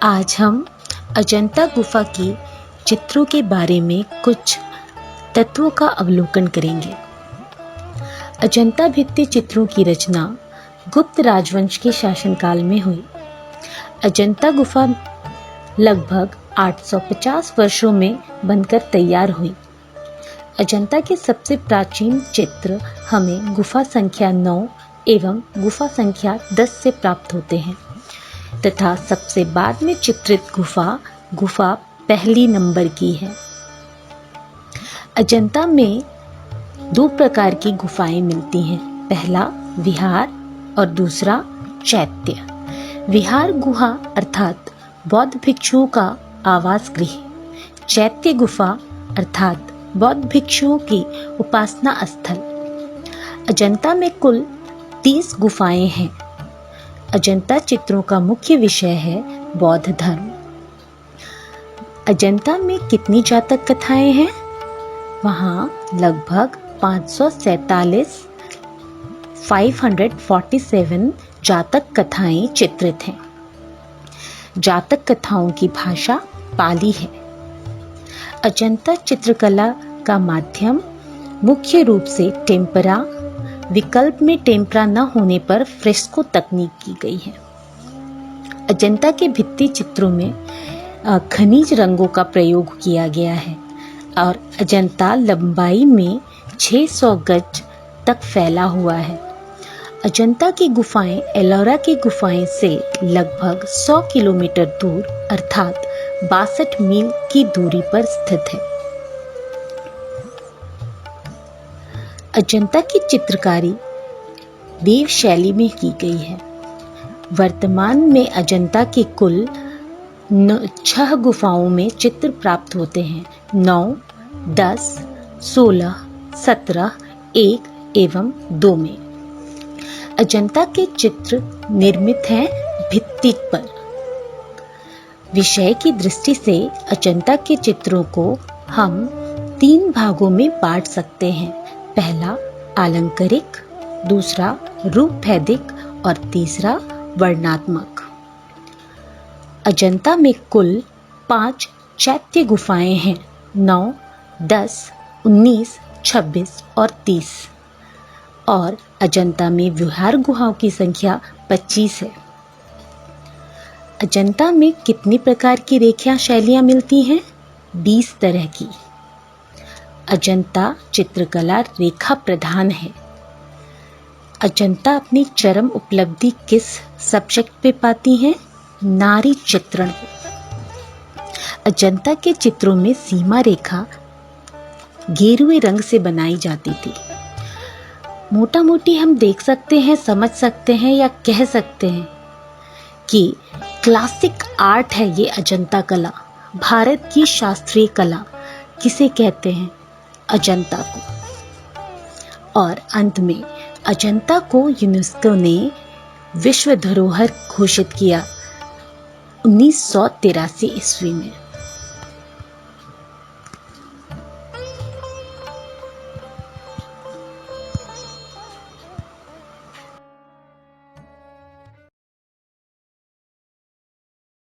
आज हम अजंता गुफा की चित्रों के बारे में कुछ तत्वों का अवलोकन करेंगे। अजंता भित्ति चित्रों की रचना गुप्त राजवंश के शासनकाल में हुई। अजंता गुफा लगभग 850 वर्षों में बनकर तैयार हुई। अजंता के सबसे प्राचीन चित्र हमें गुफा संख्या 9 एवं गुफा संख्या 10 से प्राप्त होते हैं तथा सबसे बाद में चित्रित गुफा पहली नंबर की है। अजंता में दो प्रकार की गुफाएं मिलती हैं, पहला विहार और दूसरा चैत्य। विहार गुहा अर्थात बौद्ध भिक्षुओं का आवास गृह, चैत्य गुफा अर्थात बौद्ध भिक्षुओं की उपासना स्थल। अजंता में कुल 30 गुफाएं हैं। अजंता चित्रों का मुख्य विषय है बौद्ध धर्म। अजंता में कितनी जातक कथाएं हैं? वहाँ लगभग 547 जातक कथाएं चित्रित हैं। जातक कथाओं की भाषा पाली है। अजंता चित्रकला का माध्यम मुख्य रूप से टेम्परा, विकल्प में टेम्परा न होने पर फ्रेस्को तकनीक की गई है। अजंता के भित्ति चित्रों में खनिज रंगों का प्रयोग किया गया है और अजंता लंबाई में 600 गज तक फैला हुआ है। अजंता की गुफाएं एलोरा की गुफाएं से लगभग 100 किलोमीटर दूर अर्थात 62 मील की दूरी पर स्थित है। अजंता की चित्रकारी देव शैली में की गई है। वर्तमान में अजंता के कुल 6 गुफाओं में चित्र प्राप्त होते हैं, 9, 10, 16, 17, 1 एवं 2 में। अजंता के चित्र निर्मित हैं भित्ति पर। विषय की दृष्टि से अजंता के चित्रों को हम 3 भागों में बांट सकते हैं, पहला आलंकारिक, दूसरा रूपभेदिक और तीसरा वर्णनात्मक। अजंता में कुल 5 चैत्य गुफाएं हैं, 9, 10, 19, 26 और 30 और अजंता में विहार गुहाओं की संख्या 25 है। अजंता में कितनी प्रकार की रेखा शैलियां मिलती हैं? 20 तरह की। अजंता चित्रकला रेखा प्रधान है। अजंता अपनी चरम उपलब्धि किस सब्जेक्ट पे पाती है? नारी चित्रण। अजंता के चित्रों में सीमा रेखा गेरुए रंग से बनाई जाती थी। मोटा मोटी हम देख सकते हैं, समझ सकते हैं या कह सकते हैं कि क्लासिक आर्ट है ये अजंता कला। भारत की शास्त्रीय कला किसे कहते हैं? अजंता को। और अंत में अजंता को यूनेस्को ने विश्व धरोहर घोषित किया 1983 ईस्वी में।